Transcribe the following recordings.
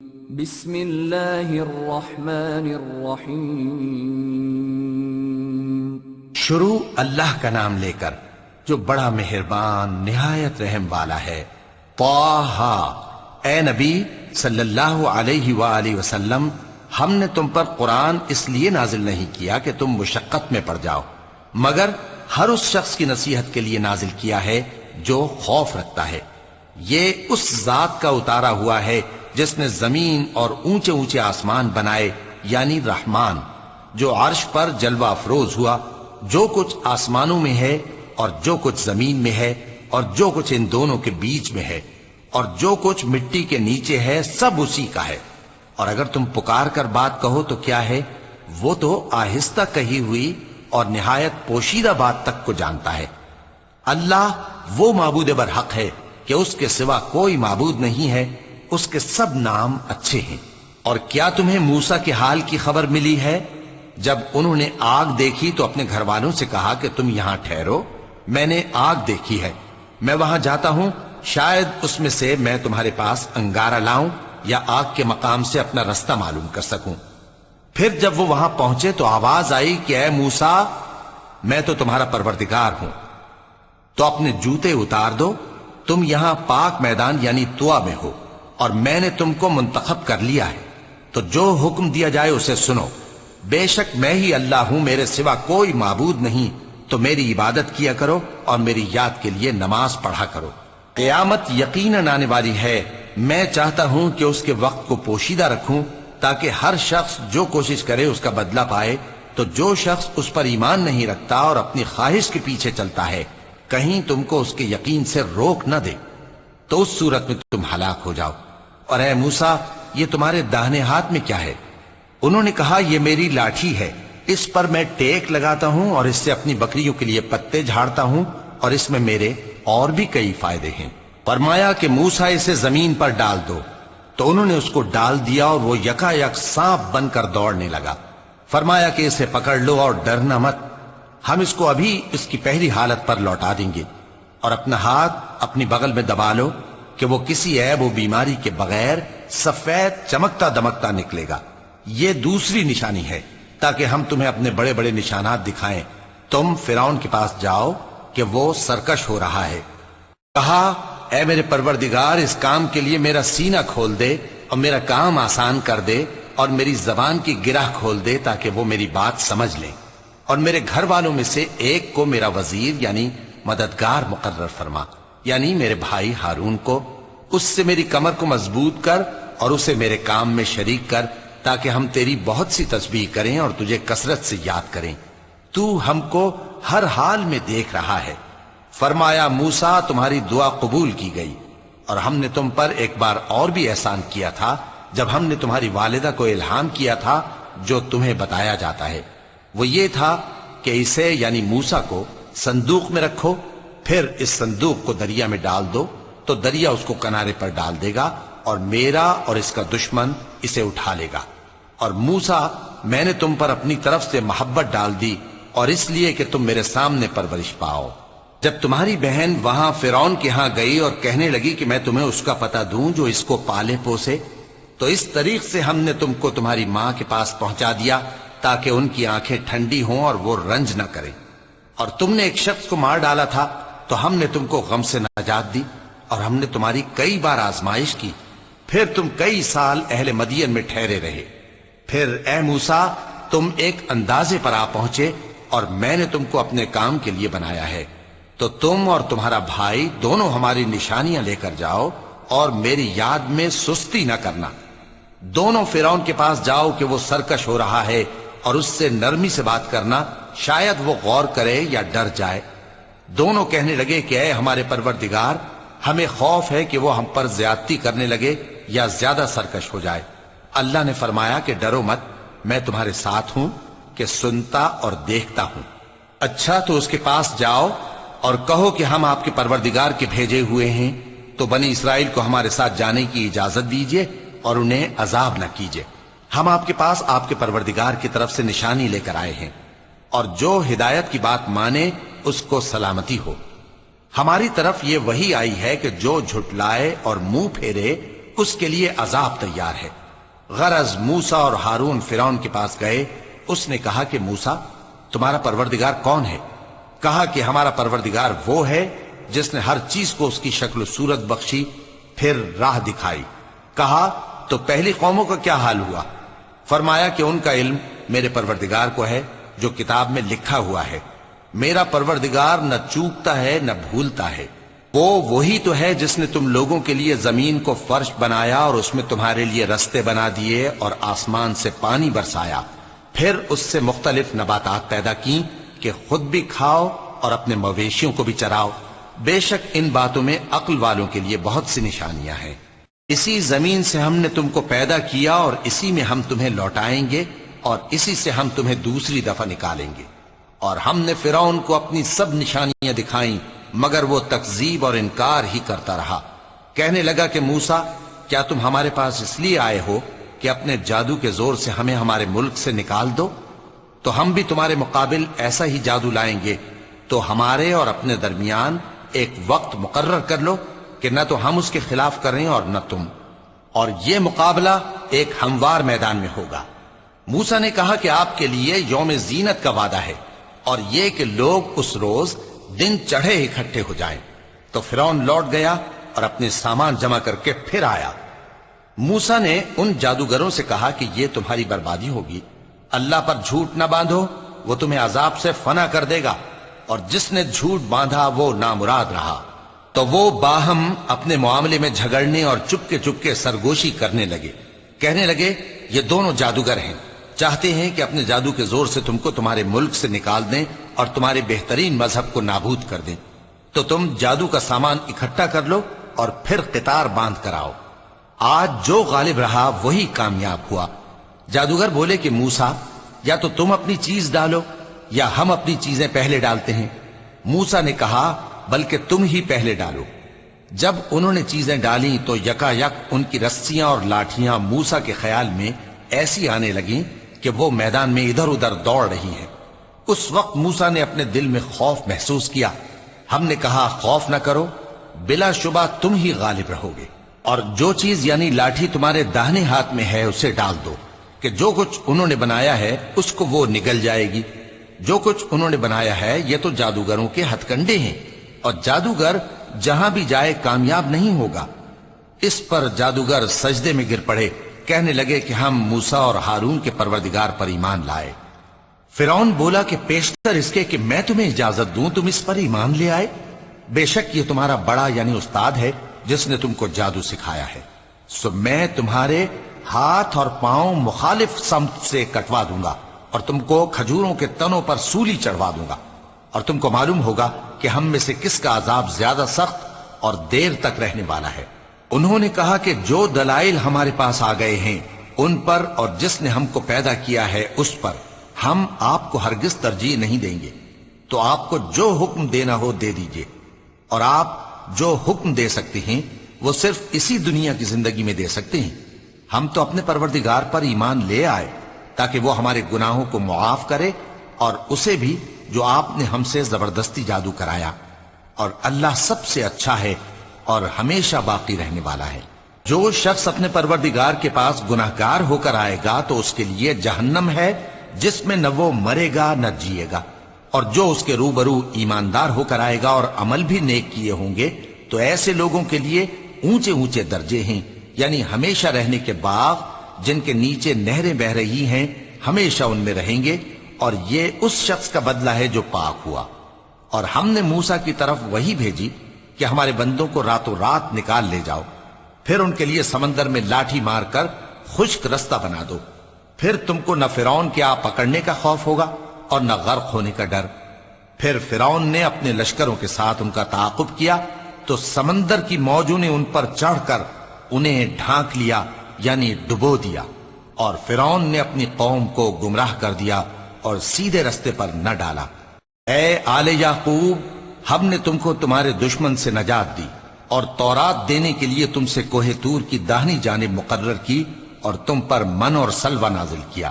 بسم اللہ الرحمن الرحیم۔ شروع اللہ کا نام لے کر جو بڑا مہربان نہایت رحم والا ہے۔ طٰہٰ، اے نبی صلی اللہ علیہ وآلہ وسلم، ہم نے تم پر قرآن اس لیے نازل نہیں کیا کہ تم مشقت میں پڑ جاؤ، مگر ہر اس شخص کی نصیحت کے لیے نازل کیا ہے جو خوف رکھتا ہے۔ یہ اس ذات کا اتارا ہوا ہے جس نے زمین اور اونچے اونچے آسمان بنائے، یعنی رحمان، جو عرش پر جلوہ افروز ہوا۔ جو کچھ آسمانوں میں ہے اور جو کچھ زمین میں ہے اور جو کچھ ان دونوں کے بیچ میں ہے اور جو کچھ مٹی کے نیچے ہے، سب اسی کا ہے۔ اور اگر تم پکار کر بات کہو تو کیا ہے، وہ تو آہستہ کہی ہوئی اور نہایت پوشیدہ بات تک کو جانتا ہے۔ اللہ وہ معبود برحق ہے کہ اس کے سوا کوئی معبود نہیں ہے، اس کے سب نام اچھے ہیں۔ اور کیا تمہیں موسیٰ کے حال کی خبر ملی ہے؟ جب انہوں نے آگ دیکھی تو اپنے گھر والوں سے کہا کہ تم یہاں ٹھہرو، میں نے آگ دیکھی ہے، میں وہاں جاتا ہوں، شاید اس میں سے میں تمہارے پاس انگارہ لاؤں یا آگ کے مقام سے اپنا رستہ معلوم کر سکوں۔ پھر جب وہ وہاں پہنچے تو آواز آئی کہ اے موسیٰ، میں تو تمہارا پروردگار ہوں، تو اپنے جوتے اتار دو، تم یہاں پاک میدان یعنی طویٰ میں ہو، اور میں نے تم کو منتخب کر لیا ہے، تو جو حکم دیا جائے اسے سنو۔ بے شک میں ہی اللہ ہوں، میرے سوا کوئی معبود نہیں، تو میری عبادت کیا کرو اور میری یاد کے لیے نماز پڑھا کرو۔ قیامت یقیناً آنے والی ہے، میں چاہتا ہوں کہ اس کے وقت کو پوشیدہ رکھوں تاکہ ہر شخص جو کوشش کرے اس کا بدلہ پائے۔ تو جو شخص اس پر ایمان نہیں رکھتا اور اپنی خواہش کے پیچھے چلتا ہے، کہیں تم کو اس کے یقین سے روک نہ دے، تو اس صورت میں تم ہلاک ہو جاؤ۔ اور اے موسیٰ، یہ تمہارے داہنے ہاتھ میں کیا ہے؟ انہوں نے کہا، یہ میری لاٹھی ہے، اس پر میں ٹیک لگاتا ہوں اور اس سے اپنی بکریوں کے لیے پتے جھاڑتا ہوں، اور اس میں میرے اور بھی کئی فائدے ہیں۔ فرمایا کہ موسیٰ اسے زمین پر ڈال دو، تو انہوں نے اس کو ڈال دیا اور وہ یکا یک سانپ بن کر دوڑنے لگا۔ فرمایا کہ اسے پکڑ لو اور ڈرنا مت، ہم اس کو ابھی اس کی پہلی حالت پر لوٹا دیں گے، اور اپنا ہاتھ اپنی بغل میں دبا لو کہ وہ کسی عیب و بیماری کے بغیر سفید چمکتا دمکتا نکلے گا۔ یہ دوسری نشانی ہے تاکہ ہم تمہیں اپنے بڑے بڑے نشانات دکھائیں۔ تم فرعون کے پاس جاؤ کہ وہ سرکش ہو رہا ہے۔ کہا، اے میرے پروردگار، اس کام کے لیے میرا سینہ کھول دے اور میرا کام آسان کر دے، اور میری زبان کی گرہ کھول دے تاکہ وہ میری بات سمجھ لیں، اور میرے گھر والوں میں سے ایک کو میرا وزیر یعنی مددگار مقرر فرما، یعنی میرے بھائی ہارون کو۔ اس سے میری کمر کو مضبوط کر اور اسے میرے کام میں شریک کر، تاکہ ہم تیری بہت سی تسبیح کریں اور تجھے کثرت سے یاد کریں۔ تو ہم کو ہر حال میں دیکھ رہا ہے۔ فرمایا، موسیٰ، تمہاری دعا قبول کی گئی، اور ہم نے تم پر ایک بار اور بھی احسان کیا تھا جب ہم نے تمہاری والدہ کو الہام کیا تھا جو تمہیں بتایا جاتا ہے۔ وہ یہ تھا کہ اسے یعنی موسیٰ کو صندوق میں رکھو، پھر اس صندوق کو دریا میں ڈال دو، تو دریا اس کو کنارے پر ڈال دے گا، اور میرا اور اس کا دشمن اسے اٹھا لے گا۔ اور موسیٰ، میں نے تم پر اپنی طرف سے محبت ڈال دی، اور اس لیے کہ تم میرے سامنے پرورش پاؤ۔ جب تمہاری بہن وہاں فرعون کے ہاں گئی اور کہنے لگی کہ میں تمہیں اس کا پتہ دوں جو اس کو پالے پوسے، تو اس طریق سے ہم نے تم کو تمہاری ماں کے پاس پہنچا دیا تاکہ ان کی آنکھیں ٹھنڈی ہوں اور وہ رنج نہ کریں۔ اور تم نے ایک شخص کو مار ڈالا تھا تو ہم نے تم کو غم سے نجات دی، اور ہم نے تمہاری کئی بار آزمائش کی، پھر تم کئی سال اہل مدین میں ٹھہرے رہے۔ پھر اے موسیٰ، تم ایک اندازے پر آ پہنچے، اور میں نے تم کو اپنے کام کے لیے بنایا ہے، تو تم اور تمہارا بھائی دونوں ہماری نشانیاں لے کر جاؤ، اور میری یاد میں سستی نہ کرنا۔ دونوں فرعون کے پاس جاؤ کہ وہ سرکش ہو رہا ہے، اور اس سے نرمی سے بات کرنا، شاید وہ غور کرے یا ڈر جائے۔ دونوں کہنے لگے کہ اے ہمارے پروردگار، ہمیں خوف ہے کہ وہ ہم پر زیادتی کرنے لگے یا زیادہ سرکش ہو جائے۔ اللہ نے فرمایا کہ ڈرو مت، میں تمہارے ساتھ ہوں کہ سنتا اور دیکھتا ہوں۔ اچھا، تو اس کے پاس جاؤ اور کہو کہ ہم آپ کے پروردگار کے بھیجے ہوئے ہیں، تو بنی اسرائیل کو ہمارے ساتھ جانے کی اجازت دیجیے اور انہیں عذاب نہ کیجیے۔ ہم آپ کے پاس آپ کے پروردگار کی طرف سے نشانی لے کر آئے ہیں، اور جو ہدایت کی بات مانے اس کو سلامتی ہو۔ ہماری طرف یہ وحی آئی ہے کہ جو جھٹلائے اور منہ پھیرے اس کے لیے عذاب تیار ہے۔ غرض موسیٰ اور ہارون فرعون کے پاس گئے۔ اس نے کہا کہ موسیٰ تمہارا پروردگار کون ہے؟ کہا کہ ہمارا پروردگار وہ ہے جس نے ہر چیز کو اس کی شکل و صورت بخشی، پھر راہ دکھائی۔ کہا تو پہلی قوموں کا کیا حال ہوا؟ فرمایا کہ ان کا علم میرے پروردگار کو ہے جو کتاب میں لکھا ہوا ہے۔ میرا پروردگار نہ چوکتا ہے نہ بھولتا ہے۔ وہ وہی تو ہے جس نے تم لوگوں کے لیے زمین کو فرش بنایا اور اس میں تمہارے لیے رستے بنا دیے اور آسمان سے پانی برسایا، پھر اس سے مختلف نباتات پیدا کی کہ خود بھی کھاؤ اور اپنے مویشیوں کو بھی چراؤ۔ بے شک ان باتوں میں عقل والوں کے لیے بہت سی نشانیاں ہیں۔ اسی زمین سے ہم نے تم کو پیدا کیا اور اسی میں ہم تمہیں لوٹائیں گے اور اسی سے ہم تمہیں دوسری دفعہ نکالیں گے۔ اور ہم نے فرعون کو اپنی سب نشانیاں دکھائیں مگر وہ تکذیب اور انکار ہی کرتا رہا۔ کہنے لگا کہ موسیٰ کیا تم ہمارے پاس اس لیے آئے ہو کہ اپنے جادو کے زور سے ہمیں ہمارے ملک سے نکال دو؟ تو ہم بھی تمہارے مقابل ایسا ہی جادو لائیں گے، تو ہمارے اور اپنے درمیان ایک وقت مقرر کر لو کہ نہ تو ہم اس کے خلاف کریں اور نہ تم، اور یہ مقابلہ ایک ہموار میدان میں ہوگا۔ موسیٰ نے کہا کہ آپ کے لیے یوم زینت کا وعدہ ہے اور یہ کہ لوگ اس روز دن چڑھے اکٹھے ہو جائیں۔ تو فرعون لوٹ گیا اور اپنے سامان جمع کر کے پھر آیا۔ موسیٰ نے ان جادوگروں سے کہا کہ یہ تمہاری بربادی ہوگی، اللہ پر جھوٹ نہ باندھو، وہ تمہیں عذاب سے فنا کر دے گا، اور جس نے جھوٹ باندھا وہ نامراد رہا۔ تو وہ باہم اپنے معاملے میں جھگڑنے اور چپکے سرگوشی کرنے لگے۔ کہنے لگے یہ دونوں جادوگر ہیں، چاہتے ہیں کہ اپنے جادو کے زور سے تم کو تمہارے ملک سے نکال دیں اور تمہارے بہترین مذہب کو نابود کر دیں۔ تو تم جادو کا سامان اکٹھا کر لو اور پھر قطار باندھ کر آؤ۔ آج جو غالب رہا وہی کامیاب ہوا۔ جادوگر بولے کہ موسیٰ یا تو تم اپنی چیز ڈالو یا ہم اپنی چیزیں پہلے ڈالتے ہیں۔ موسیٰ نے کہا بلکہ تم ہی پہلے ڈالو۔ جب انہوں نے چیزیں ڈالیں تو یکا یک ان کی رسیاں اور لاٹھیاں موسیٰ کے خیال میں ایسی آنے لگیں کہ وہ میدان میں ادھر ادھر دوڑ رہی ہیں۔ اس وقت موسیٰ نے اپنے دل میں خوف محسوس کیا۔ ہم نے کہا خوف نہ کرو، بلا شبہ تم ہی غالب رہو گے، اور جو چیز یعنی لاٹھی تمہارے داہنے ہاتھ میں ہے اسے ڈال دو کہ جو کچھ انہوں نے بنایا ہے اس کو وہ نگل جائے گی۔ جو کچھ انہوں نے بنایا ہے یہ تو جادوگروں کے ہتھ کنڈے ہیں، اور جادوگر جہاں بھی جائے کامیاب نہیں ہوگا۔ اس پر جادوگر سجدے میں گر پڑے، کہنے لگے کہ ہم موسیٰ اور ہارون کے پروردگار پر ایمان لائے۔ فرعون بولا کہ پیشتر اس کے کہ میں تمہیں اجازت دوں تم اس پر ایمان لے آئے؟ بے شک یہ تمہارا بڑا یعنی استاد ہے جس نے تم کو جادو سکھایا ہے، سو میں تمہارے ہاتھ اور پاؤں مخالف سمت سے کٹوا دوں گا اور تم کو کھجوروں کے تنوں پر سولی چڑھوا دوں گا، اور تم کو معلوم ہوگا کہ ہم میں سے کس کا عذاب زیادہ سخت اور دیر تک رہنے والا ہے۔ انہوں نے کہا کہ جو دلائل ہمارے پاس آ گئے ہیں ان پر اور جس نے ہم کو پیدا کیا ہے اس پر ہم آپ کو ہرگز ترجیح نہیں دیں گے، تو آپ کو جو حکم دینا ہو دے دیجئے، اور آپ جو حکم دے سکتے ہیں وہ صرف اسی دنیا کی زندگی میں دے سکتے ہیں۔ ہم تو اپنے پروردگار پر ایمان لے آئے تاکہ وہ ہمارے گناہوں کو معاف کرے اور اسے بھی جو آپ نے ہم سے زبردستی جادو کرایا، اور اللہ سب سے اچھا ہے اور ہمیشہ باقی رہنے والا ہے۔ جو شخص اپنے پروردگار کے پاس گناہگار ہو کر آئے گا تو اس کے لیے جہنم ہے جس میں نہ وہ مرے گا نہ جیے گا، اور جو اس کے روبرو ایماندار ہو کر آئے گا اور عمل بھی نیک کیے ہوں گے تو ایسے لوگوں کے لیے اونچے اونچے درجے ہیں، یعنی ہمیشہ رہنے کے باغ جن کے نیچے نہریں بہ رہی ہیں، ہمیشہ ان میں رہیں گے، اور یہ اس شخص کا بدلہ ہے جو پاک ہوا۔ اور ہم نے موسیٰ کی طرف وہی بھیجی کہ ہمارے بندوں کو راتوں رات نکال لے جاؤ، پھر ان کے لیے سمندر میں لاٹھی مار کر خشک رستہ بنا دو، پھر تم کو نہ فرعون کے آ پکڑنے کا خوف ہوگا اور نہ غرق ہونے کا ڈر۔ پھر فرعون نے اپنے لشکروں کے ساتھ ان کا تعاقب کیا تو سمندر کی موجوں نے ان پر چڑھ کر انہیں ڈھانک لیا یعنی ڈبو دیا، اور فرعون نے اپنی قوم کو گمراہ کر دیا اور سیدھے رستے پر نہ ڈالا۔ اے آل یعقوب، ہم نے تم کو تمہارے دشمن سے نجات دی اور تورات دینے کے لیے تم سے کوہ طور کی داہنی جانب مقرر کی اور تم پر من اور سلوہ نازل کیا،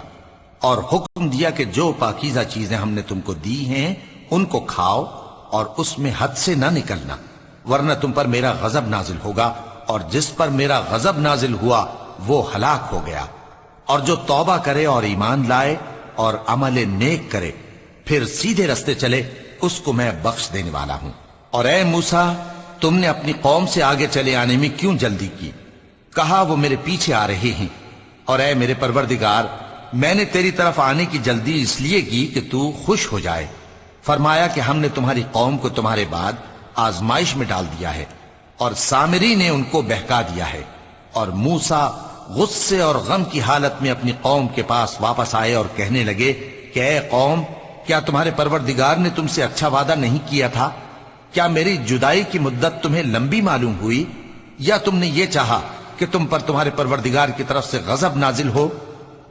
اور حکم دیا کہ جو پاکیزہ چیزیں ہم نے تم کو دی ہیں ان کو کھاؤ اور اس میں حد سے نہ نکلنا، ورنہ تم پر میرا غضب نازل ہوگا اور جس پر میرا غضب نازل ہوا وہ ہلاک ہو گیا، اور جو توبہ کرے اور ایمان لائے اور عمل نیک کرے پھر سیدھے رستے چلے اس کو میں بخش دینے والا ہوں۔ اور اے موسیٰ، تم نے اپنی قوم سے آگے چلے آنے میں کیوں جلدی کی؟ کہا وہ میرے پیچھے آ رہے ہیں۔ اور اے میرے پروردگار، میں نے تیری طرف آنے کی جلدی اس لیے کی کہ تو خوش ہو جائے۔ فرمایا کہ ہم نے تمہاری قوم کو تمہارے بعد آزمائش میں ڈال دیا ہے، اور سامری نے ان کو بہکا دیا ہے۔ اور موسیٰ غصے اور غم کی حالت میں اپنی قوم کے پاس واپس آئے اور کہنے لگے کہ اے قوم، کیا تمہارے پروردگار نے تم سے اچھا وعدہ نہیں کیا تھا؟ کیا میری جدائی کی مدت تمہیں لمبی معلوم ہوئی، یا تم نے یہ چاہا کہ تم پر تمہارے پروردگار کی طرف سے غضب نازل ہو،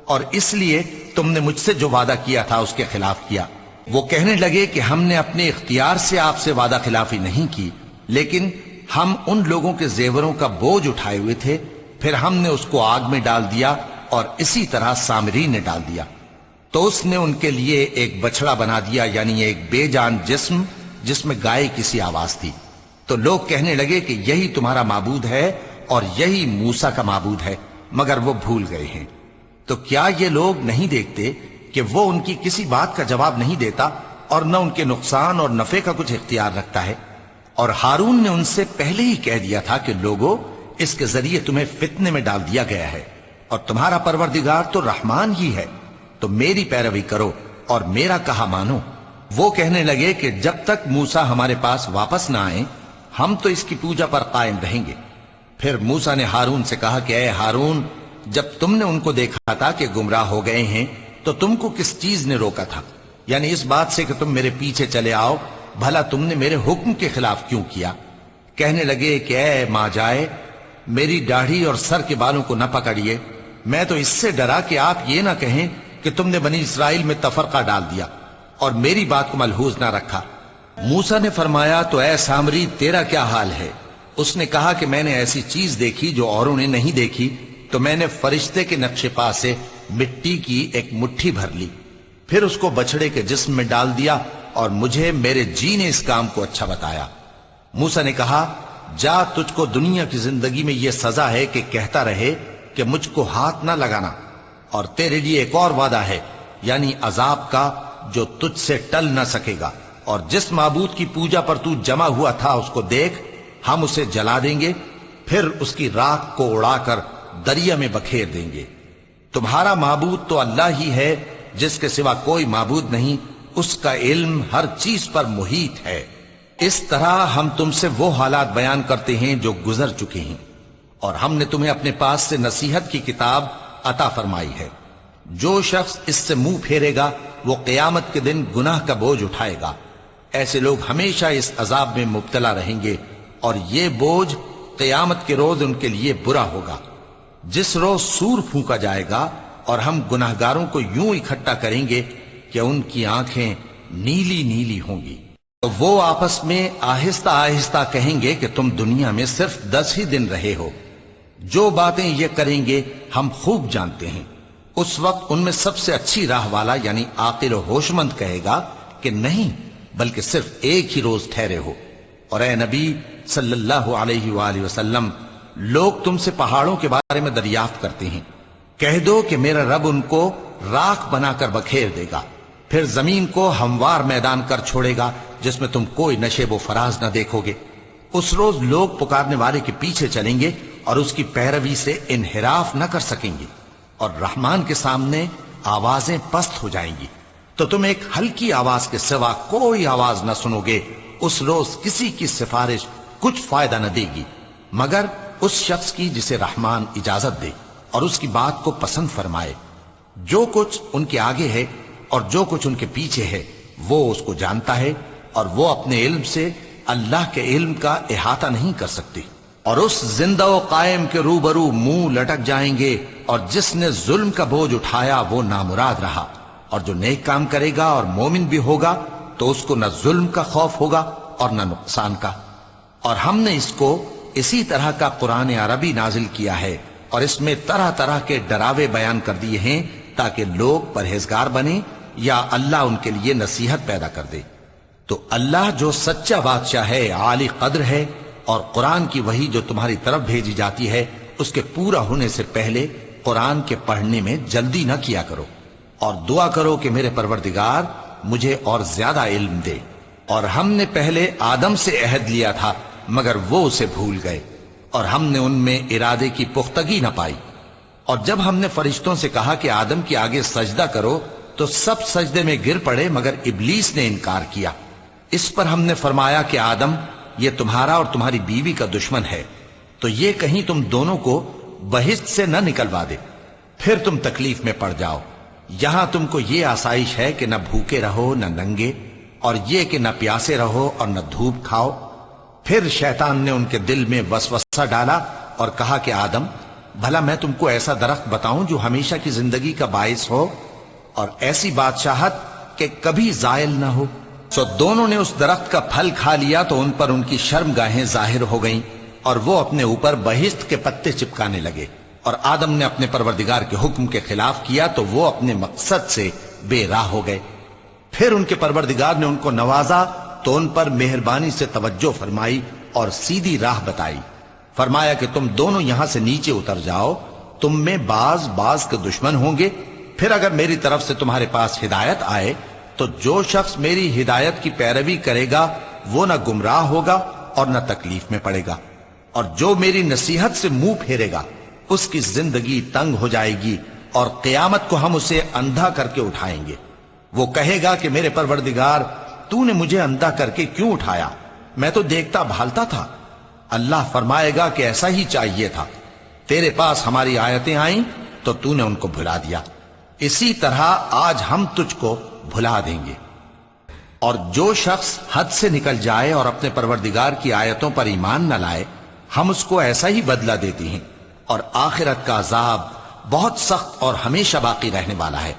اور اس لیے تم نے مجھ سے جو وعدہ کیا تھا اس کے خلاف کیا؟ وہ کہنے لگے کہ ہم نے اپنے اختیار سے آپ سے وعدہ خلافی نہیں کی، لیکن ہم ان لوگوں کے زیوروں کا بوجھ اٹھائے ہوئے تھے، پھر ہم نے اس کو آگ میں ڈال دیا، اور اسی طرح سامری نے ڈال دیا۔ تو اس نے ان کے لیے ایک بچڑا بنا دیا، یعنی ایک بے جان جسم جس میں گائے کی سی آواز تھی۔ تو لوگ کہنے لگے کہ یہی تمہارا معبود ہے اور یہی موسیٰ کا معبود ہے، مگر وہ بھول گئے ہیں۔ تو کیا یہ لوگ نہیں دیکھتے کہ وہ ان کی کسی بات کا جواب نہیں دیتا اور نہ ان کے نقصان اور نفع کا کچھ اختیار رکھتا ہے؟ اور ہارون نے ان سے پہلے ہی کہہ دیا تھا کہ لوگوں، اس کے ذریعے تمہیں فتنے میں ڈال دیا گیا ہے، اور تمہارا پروردگار تو رحمان ہی ہے، تو میری پیروی کرو اور میرا کہا مانو۔ وہ کہنے لگے کہ جب تک موسیٰ ہمارے پاس واپس نہ آئیں ہم تو اس کی پوجا پر قائم رہیں گے۔ پھر موسیٰ نے ہارون سے کہا کہ اے ہارون، جب تم نے ان کو دیکھا تھا کہ گمراہ ہو گئے ہیں تو تم کو کس چیز نے روکا تھا؟ یعنی اس بات سے کہ تم میرے پیچھے چلے آؤ، بھلا تم نے میرے حکم کے خلاف کیوں کیا؟ کہنے لگے کہ اے ماں جائے، میری داڑھی اور سر کے بالوں کو نہ پکڑیے، میں تو اس سے ڈرا کہ آپ یہ نہ کہیں کہ تم نے بنی اسرائیل میں تفرقہ ڈال دیا اور میری بات کو ملحوظ نہ رکھا۔ موسیٰ نے فرمایا تو اے سامری، تیرا کیا حال ہے؟ اس نے کہا کہ میں نے ایسی چیز دیکھی جو اوروں نے نہیں دیکھی، تو میں نے فرشتے کے نقش پا سے مٹی کی ایک مٹھی بھر لی، پھر اس کو بچڑے کے جسم میں ڈال دیا، اور مجھے میرے جی نے اس کام کو اچھا بتایا۔ موسیٰ نے کہا جا، تجھ کو دنیا کی زندگی میں یہ سزا ہے کہ کہتا رہے کہ مجھ کو ہاتھ نہ لگانا، اور تیرے لیے ایک اور وعدہ ہے، یعنی عذاب کا جو تجھ سے ٹل نہ سکے گا، اور جس معبود کی پوجا پر تو جمع ہوا تھا اس کو دیکھ، ہم اسے جلا دیں گے، پھر اس کی راکھ کو اڑا کر دریا میں بکھیر دیں گے۔ تمہارا معبود تو اللہ ہی ہے، جس کے سوا کوئی معبود نہیں، اس کا علم ہر چیز پر محیط ہے۔ اس طرح ہم تم سے وہ حالات بیان کرتے ہیں جو گزر چکے ہیں، اور ہم نے تمہیں اپنے پاس سے نصیحت کی کتاب عطا فرمائی ہے۔ جو شخص اس سے منہ پھیرے گا وہ قیامت کے دن گناہ کا بوجھ اٹھائے گا۔ ایسے لوگ ہمیشہ اس عذاب میں مبتلا رہیں گے، اور یہ بوجھ قیامت کے روز ان کے لیے برا ہوگا، جس روز سور پھونکا جائے گا، اور ہم گناہگاروں کو یوں اکٹھا کریں گے کہ ان کی آنکھیں نیلی نیلی ہوں گی۔ تو وہ آپس میں آہستہ آہستہ کہیں گے کہ تم دنیا میں صرف 10 ہی دن رہے ہو، جو باتیں یہ کریں گے ہم خوب جانتے ہیں۔ اس وقت ان میں سب سے اچھی راہ والا یعنی عاقل و ہوش مند کہے گا کہ نہیں، بلکہ صرف ایک ہی روز ٹھہرے ہو۔ اور اے نبی صلی اللہ علیہ وآلہ وسلم، لوگ تم سے پہاڑوں کے بارے میں دریافت کرتے ہیں، کہہ دو کہ میرا رب ان کو راکھ بنا کر بکھیر دے گا، پھر زمین کو ہموار میدان کر چھوڑے گا جس میں تم کوئی نشیب و فراز نہ دیکھو گے۔ اس روز لوگ پکارنے والے کے پیچھے چلیں گے اور اس کی پیروی سے انحراف نہ کر سکیں گے، اور رحمان کے سامنے آوازیں پست ہو جائیں گی، تو تم ایک ہلکی آواز کے سوا کوئی آواز نہ سنو گے۔ اس روز کسی کی سفارش کچھ فائدہ نہ دے گی مگر اس شخص کی جسے رحمان اجازت دے اور اس کی بات کو پسند فرمائے۔ جو کچھ ان کے آگے ہے اور جو کچھ ان کے پیچھے ہے وہ اس کو جانتا ہے، اور وہ اپنے علم سے اللہ کے علم کا احاطہ نہیں کر سکتے۔ اور اس زندہ و قائم کے روبرو منہ لٹک جائیں گے، اور جس نے ظلم کا بوجھ اٹھایا وہ نامراد رہا، اور جو نیک کام کرے گا اور مومن بھی ہوگا تو اس کو نہ ظلم کا خوف ہوگا اور نہ نقصان کا۔ اور ہم نے اس کو اسی طرح کا قرآن عربی نازل کیا ہے، اور اس میں طرح طرح کے ڈراوے بیان کر دیے ہیں تاکہ لوگ پرہیزگار بنیں یا اللہ ان کے لیے نصیحت پیدا کر دے۔ تو اللہ جو سچا بادشاہ ہے، عالی قدر ہے، اور قرآن کی وحی جو تمہاری طرف بھیجی جاتی ہے اس کے پورا ہونے سے پہلے قرآن کے پڑھنے میں جلدی نہ کیا کرو، اور دعا کرو کہ میرے پروردگار مجھے اور زیادہ علم دے۔ اور ہم نے پہلے آدم سے عہد لیا تھا مگر وہ اسے بھول گئے، اور ہم نے ان میں ارادے کی پختگی نہ پائی۔ اور جب ہم نے فرشتوں سے کہا کہ آدم کے آگے سجدہ کرو تو سب سجدے میں گر پڑے مگر ابلیس نے انکار کیا۔ اس پر ہم نے فرمایا کہ آدم، یہ تمہارا اور تمہاری بیوی کا دشمن ہے، تو یہ کہیں تم دونوں کو بہشت سے نہ نکلوا دے، پھر تم تکلیف میں پڑ جاؤ۔ یہاں تم کو یہ آسائش ہے کہ نہ بھوکے رہو نہ ننگے، اور یہ کہ نہ پیاسے رہو اور نہ دھوپ کھاؤ۔ پھر شیطان نے ان کے دل میں وسوسہ ڈالا اور کہا کہ آدم، بھلا میں تم کو ایسا درخت بتاؤں جو ہمیشہ کی زندگی کا باعث ہو اور ایسی بادشاہت کہ کبھی زائل نہ ہو؟ سو دونوں نے اس درخت کا پھل کھا لیا تو ان پر ان کی شرم گاہیں ظاہر ہو گئیں، اور وہ اپنے اوپر بہشت کے پتے چپکانے لگے۔ اور آدم نے اپنے پروردگار کے حکم کے خلاف کیا تو وہ اپنے مقصد سے بے راہ ہو گئے۔ پھر ان کے پروردگار نے ان کو نوازا تو ان پر مہربانی سے توجہ فرمائی اور سیدھی راہ بتائی۔ فرمایا کہ تم دونوں یہاں سے نیچے اتر جاؤ، تم میں بعض کے دشمن ہوں گے، پھر اگر میری طرف سے تمہارے پاس ہدایت آئے تو جو شخص میری ہدایت کی پیروی کرے گا وہ نہ گمراہ ہوگا اور نہ تکلیف میں پڑے گا، اور جو میری نصیحت سے منہ پھیرے گا اس کی زندگی تنگ ہو جائے گی، اور قیامت کو ہم اسے اندھا کر کے اٹھائیں گے۔ وہ کہے گا کہ میرے پروردگار، تو نے مجھے اندھا کر کے کیوں اٹھایا؟ میں تو دیکھتا بھالتا تھا۔ اللہ فرمائے گا کہ ایسا ہی چاہیے تھا، تیرے پاس ہماری آیتیں آئیں تو تو نے ان کو بھلا دیا، اسی طرح آج ہم تجھ کو بھلا دیں گے۔ اور جو شخص حد سے نکل جائے اور اپنے پروردگار کی آیتوں پر ایمان نہ لائے، ہم اس کو ایسا ہی بدلہ دیتے ہیں، اور آخرت کا عذاب بہت سخت اور ہمیشہ باقی رہنے والا ہے۔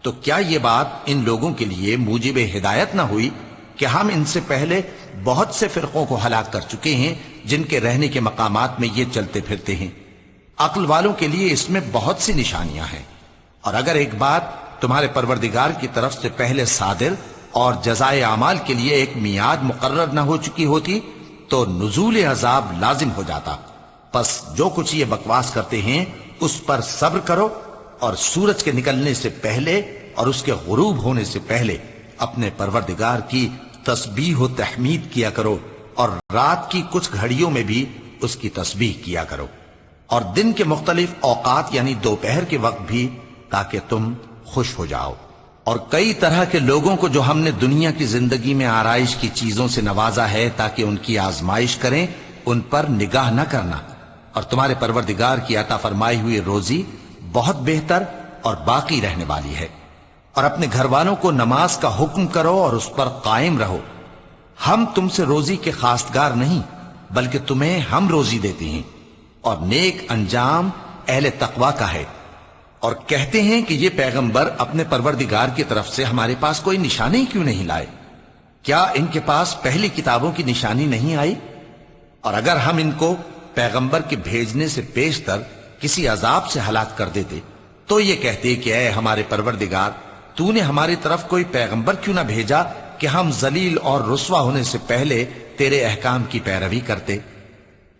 تو کیا یہ بات ان لوگوں کے لیے موجب ہدایت نہ ہوئی کہ ہم ان سے پہلے بہت سے فرقوں کو ہلاک کر چکے ہیں جن کے رہنے کے مقامات میں یہ چلتے پھرتے ہیں؟ عقل والوں کے لیے اس میں بہت سی نشانیاں ہیں۔ اور اگر ایک بات تمہارے پروردگار کی طرف سے پہلے صادر اور جزائے اعمال کے لیے ایک میعاد مقرر نہ ہو چکی ہوتی تو نزول عذاب لازم ہو جاتا۔ پس جو کچھ یہ بکواس کرتے ہیں اس پر صبر کرو، اور سورج کے نکلنے سے پہلے اور اس کے غروب ہونے سے پہلے اپنے پروردگار کی تسبیح و تحمید کیا کرو، اور رات کی کچھ گھڑیوں میں بھی اس کی تسبیح کیا کرو، اور دن کے مختلف اوقات یعنی دوپہر کے وقت بھی، تاکہ تم خوش ہو جاؤ۔ اور کئی طرح کے لوگوں کو جو ہم نے دنیا کی زندگی میں آرائش کی چیزوں سے نوازا ہے تاکہ ان کی آزمائش کریں، ان پر نگاہ نہ کرنا، اور تمہارے پروردگار کی عطا فرمائی ہوئی روزی بہت بہتر اور باقی رہنے والی ہے۔ اور اپنے گھر والوں کو نماز کا حکم کرو اور اس پر قائم رہو۔ ہم تم سے روزی کے خواستگار نہیں بلکہ تمہیں ہم روزی دیتے ہیں، اور نیک انجام اہل تقوی کا ہے۔ اور کہتے ہیں کہ یہ پیغمبر اپنے پروردگار کی طرف سے ہمارے پاس کوئی نشانی کیوں نہیں لائے؟ کیا ان کے پاس پہلی کتابوں کی نشانی نہیں آئی؟ اور اگر ہم ان کو پیغمبر کے بھیجنے سے پیشتر کسی عذاب سے ہلاک کر دیتے تو یہ کہتے کہ اے ہمارے پروردگار، تو نے ہماری طرف کوئی پیغمبر کیوں نہ بھیجا کہ ہم ذلیل اور رسوا ہونے سے پہلے تیرے احکام کی پیروی کرتے۔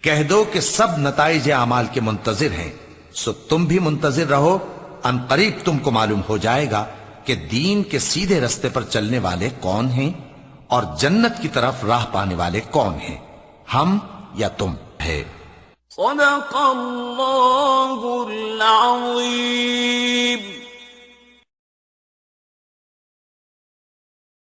کہہ دو کہ سب نتائج اعمال کے منتظر ہیں، سو تم بھی منتظر رہو، ان قریب تم کو معلوم ہو جائے گا کہ دین کے سیدھے رستے پر چلنے والے کون ہیں اور جنت کی طرف راہ پانے والے کون ہیں، ہم یا تم ہے۔ صدق اللہ العظیم۔